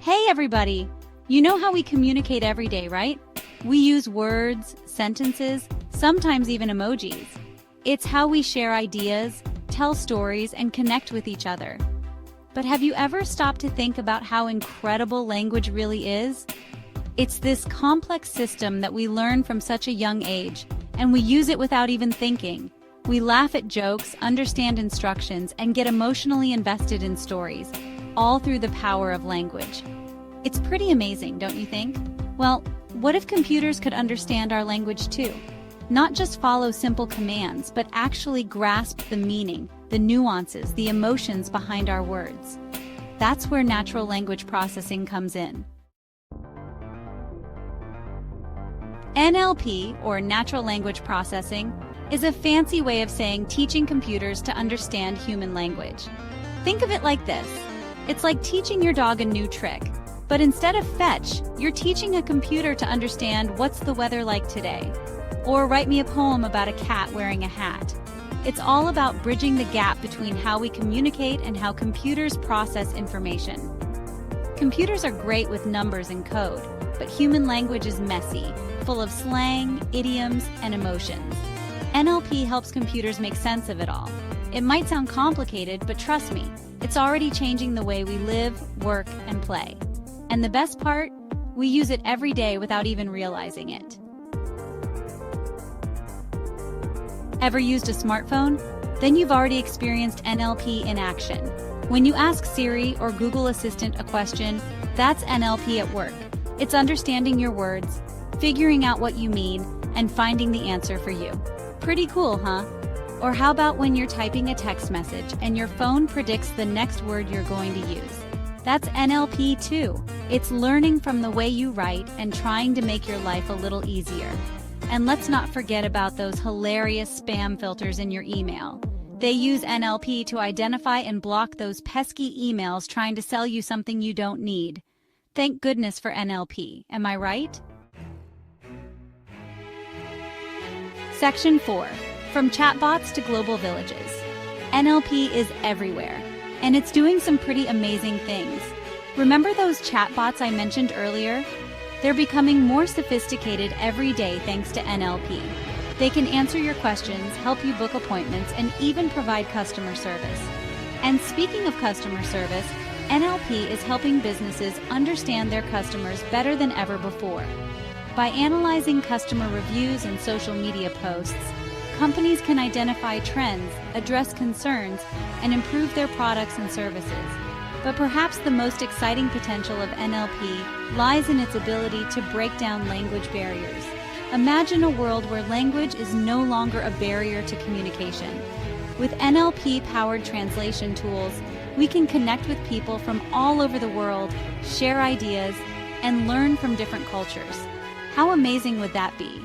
Hey everybody! You know how we communicate every day, right? We use words, sentences, sometimes even emojis. It's how we share ideas, tell stories, and connect with each other. But have you ever stopped to think about how incredible language really is? It's this complex system that we learn from such a young age, and we use it without even thinking. We laugh at jokes, understand instructions, and get emotionally invested in stories, all through the power of language. It's pretty amazing, don't you think? Well, what if computers could understand our language too? Not just follow simple commands, but actually grasp the meaning, the nuances, the emotions behind our words. That's where natural language processing comes in. NLP, or natural language processing, is a fancy way of saying teaching computers to understand human language. Think of it like this. It's like teaching your dog a new trick, but instead of fetch, you're teaching a computer to understand what's the weather like today, or write me a poem about a cat wearing a hat. It's all about bridging the gap between how we communicate and how computers process information. Computers are great with numbers and code, but human language is messy, full of slang, idioms, and emotions. NLP helps computers make sense of it all. It might sound complicated, but trust me, it's already changing the way we live, work, and play. And the best part? We use it every day without even realizing it. Ever used a smartphone? Then you've already experienced NLP in action. When you ask Siri or Google Assistant a question, that's NLP at work. It's understanding your words, figuring out what you mean, and finding the answer for you. Pretty cool, huh? Or how about when you're typing a text message and your phone predicts the next word you're going to use? That's NLP too. It's learning from the way you write and trying to make your life a little easier. And let's not forget about those hilarious spam filters in your email. They use NLP to identify and block those pesky emails trying to sell you something you don't need. Thank goodness for NLP, am I right? Section 4. From chatbots to global villages. NLP is everywhere, and it's doing some pretty amazing things. Remember those chatbots I mentioned earlier? They're becoming more sophisticated every day thanks to NLP. They can answer your questions, help you book appointments, and even provide customer service. And speaking of customer service, NLP is helping businesses understand their customers better than ever before. By analyzing customer reviews and social media posts, companies can identify trends, address concerns, and improve their products and services. But perhaps the most exciting potential of NLP lies in its ability to break down language barriers. Imagine a world where language is no longer a barrier to communication. With NLP-powered translation tools, we can connect with people from all over the world, share ideas, and learn from different cultures. How amazing would that be?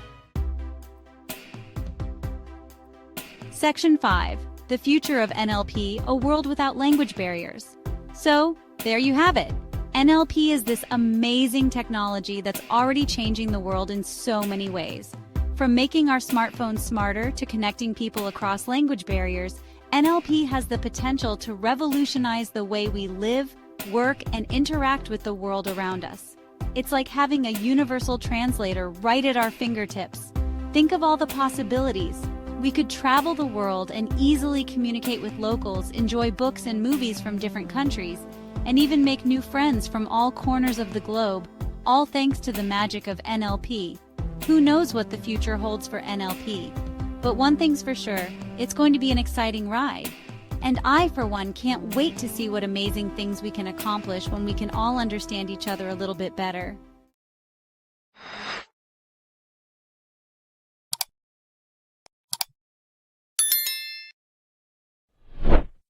Section 5. The future of NLP, a world without language barriers. So, there you have it. NLP is this amazing technology that's already changing the world in so many ways. From making our smartphones smarter to connecting people across language barriers, NLP has the potential to revolutionize the way we live, work, and interact with the world around us. It's like having a universal translator right at our fingertips. Think of all the possibilities. We could travel the world and easily communicate with locals, enjoy books and movies from different countries, and even make new friends from all corners of the globe, all thanks to the magic of NLP. Who knows what the future holds for NLP? But one thing's for sure, it's going to be an exciting ride. And I, for one, can't wait to see what amazing things we can accomplish when we can all understand each other a little bit better.